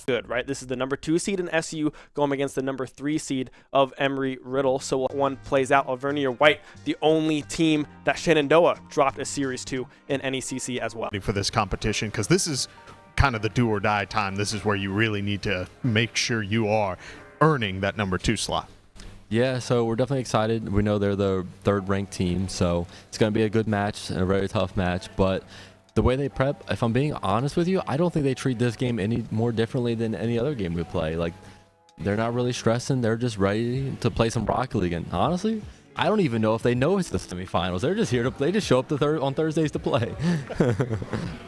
good, right? This is the number 2 seed in SU going against the number 3 seed of Embry Riddle. So one plays out. Alvernia White, the only team that Shenandoah dropped a Series 2 in NECC as well. For this competition, because this is kind of the do or die time. This is where you really need to make sure you are earning that number 2 slot. Yeah, so we're definitely excited. We know they're the 3rd ranked team, so it's going to be a good match and a very tough match. But the way they prep, if I'm being honest with you, I don't think they treat this game any more differently than any other game we play. Like, they're not really stressing. They're just ready to play some Rocket League. And honestly, I don't even know if they know it's the semifinals. They're just here to play. They just show up on Thursdays to play.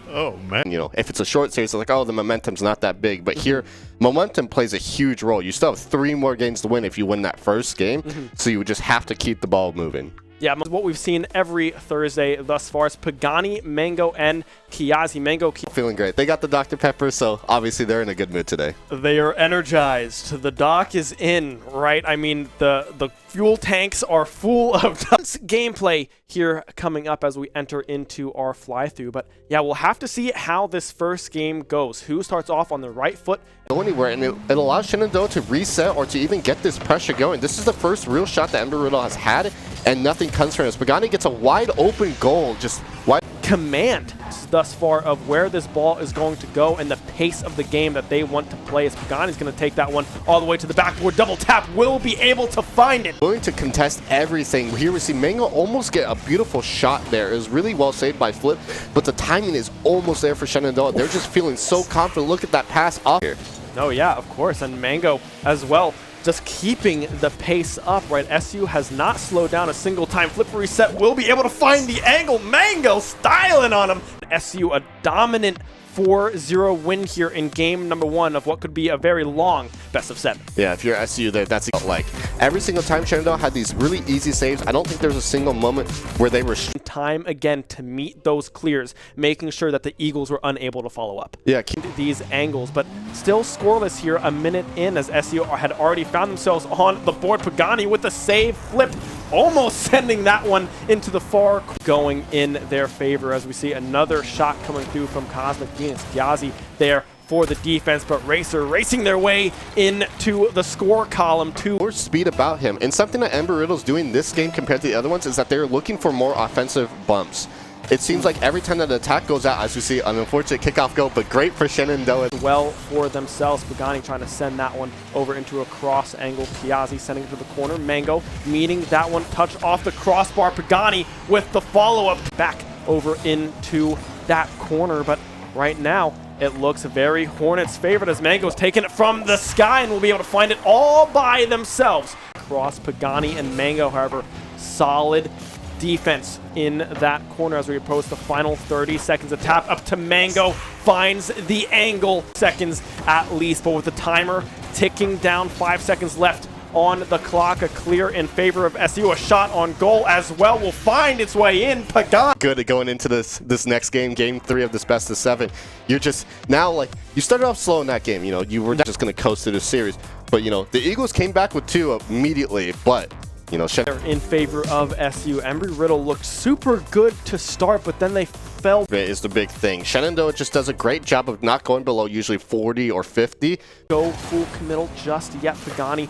Oh, man. You know, if it's a short series, it's like, oh, the momentum's not that big. But here, momentum plays a huge role. You still have 3 more games to win if you win that first game. So you would just have to keep the ball moving. Yeah, what we've seen every Thursday thus far is Pagani, Mango, and Kiazi. Mango feeling great. They got the Dr. Pepper, so obviously they're in a good mood today. They are energized. The doc is in, right? I mean, the fuel tanks are full of gameplay here coming up as we enter into our fly-through. But yeah, we'll have to see how this first game goes. Who starts off on the right foot? Go anywhere, and it allows Shenandoah to reset or to even get this pressure going. This is the first real shot that Embry Riddle has had, and nothing comes from it. Pagani gets a wide open goal, just wide. Command thus far of where this ball is going to go and the pace of the game that they want to play. As Pagani's going to take that one all the way to the backboard. Double tap, will be able to find it. Willing to contest everything. Here we see Mango almost get a beautiful shot there. It was really well saved by Flip, but the timing is almost there for Shenandoah. They're just feeling so confident. Look at that pass off here. Oh yeah, of course, and Mango as well. Just keeping the pace up, right? SU has not slowed down a single time. Flip reset, will be able to find the angle. Mango styling on him. SU a dominant 4-0 win here in game number 1 of what could be a very long best of 7. Yeah, if you're SU there, that's like every single time Shenandoah had these really easy saves. I don't think there's a single moment where they were time again to meet those clears, making sure that the Eagles were unable to follow up. Yeah, these angles, but still scoreless here a minute in as SU had already found themselves on the board. Pagani with the save, Flip almost sending that one into the far, going in their favor as we see another shot coming through from Cosmic Venus. Kiazi there for the defense, but Racer racing their way into the score column too. More speed about him, and something that Embry Riddle's doing this game compared to the other ones is that they're looking for more offensive bumps. It seems like every time that the attack goes out, as we see an unfortunate kickoff goal, but great for Shenandoah. Well for themselves. Pagani trying to send that one over into a cross angle. Kiazi sending it to the corner. Mango meeting that one, touch off the crossbar. Pagani with the follow-up back over into that corner, but right now it looks very Hornets favorite as Mango's taking it from the sky and will be able to find it all by themselves. Cross Pagani and Mango, however, solid defense in that corner as we approach the final 30 seconds. A tap up to Mango, finds the angle, seconds at least, but with the timer ticking down, 5 seconds left on the clock. A clear in favor of SU. A shot on goal as well will find its way in. Pagani. Good at going into this next game, game 3 of this best of 7. You're just now, like, you started off slow in that game. You know, you were just going to coast through the series, but you know the Eagles came back with 2 immediately. But you know, they're in favor of SU. Embry Riddle looked super good to start, but then they fell. Is the big thing. Shenandoah just does a great job of not going below usually 40 or 50. Go full committal just yet. Pagani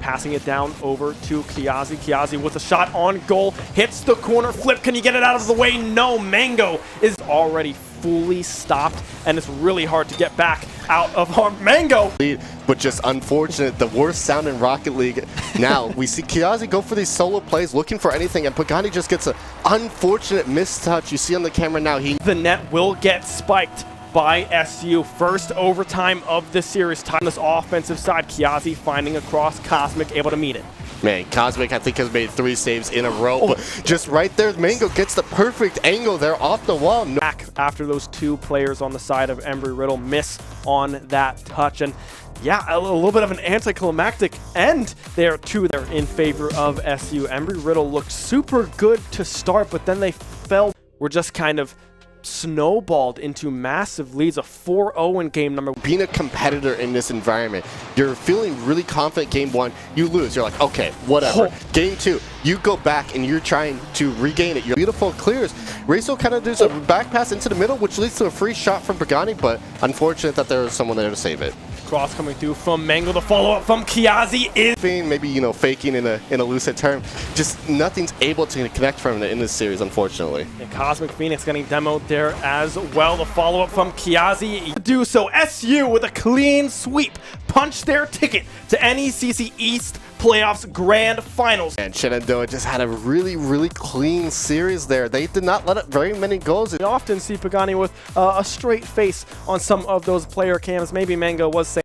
passing it down over to Kiazi. Kiazi with a shot on goal, hits the corner. Flip, can you get it out of the way? No. Mango is already fully stopped, and it's really hard to get back out of harm. Mango! But just unfortunate, the worst sound in Rocket League. Now, we see Kiazi go for these solo plays, looking for anything, and Pagani just gets an unfortunate mistouch. You see on the camera now, the net will get spiked by SU. First overtime of the series. Time this offensive side. Kiazi finding across Cosmic, able to meet it. Man, Cosmic, I think, has made 3 saves in a row. But just right there, Mango gets the perfect angle there off the wall. Back after those 2 players on the side of Embry Riddle miss on that touch. And yeah, a little bit of an anticlimactic end there too. They're in favor of SU. Embry Riddle looked super good to start, but then they fell. We're just kind of snowballed into massive leads, a 4-0 in game number. Being a competitor in this environment, you're feeling really confident. Game 1, you lose. You're like, okay, whatever. Game 2, you go back and you're trying to regain it. Your beautiful clears. Razo kind of does a back pass into the middle, which leads to a free shot from Pagani, but unfortunate that there was someone there to save it. cross coming through from Mango. The follow-up from Kiazi is... Maybe, you know, faking in a lucid term. Just nothing's able to connect from it in this series, unfortunately. And Cosmic Phoenix getting demoed there as well. The follow-up from Kiazi do so. SU with a clean sweep. Punch their ticket to NECC East Playoffs Grand Finals. And Shenandoah just had a really, really clean series there. They did not let up very many goals. We often see Pagani with a straight face on some of those player cams. Maybe Mango was saying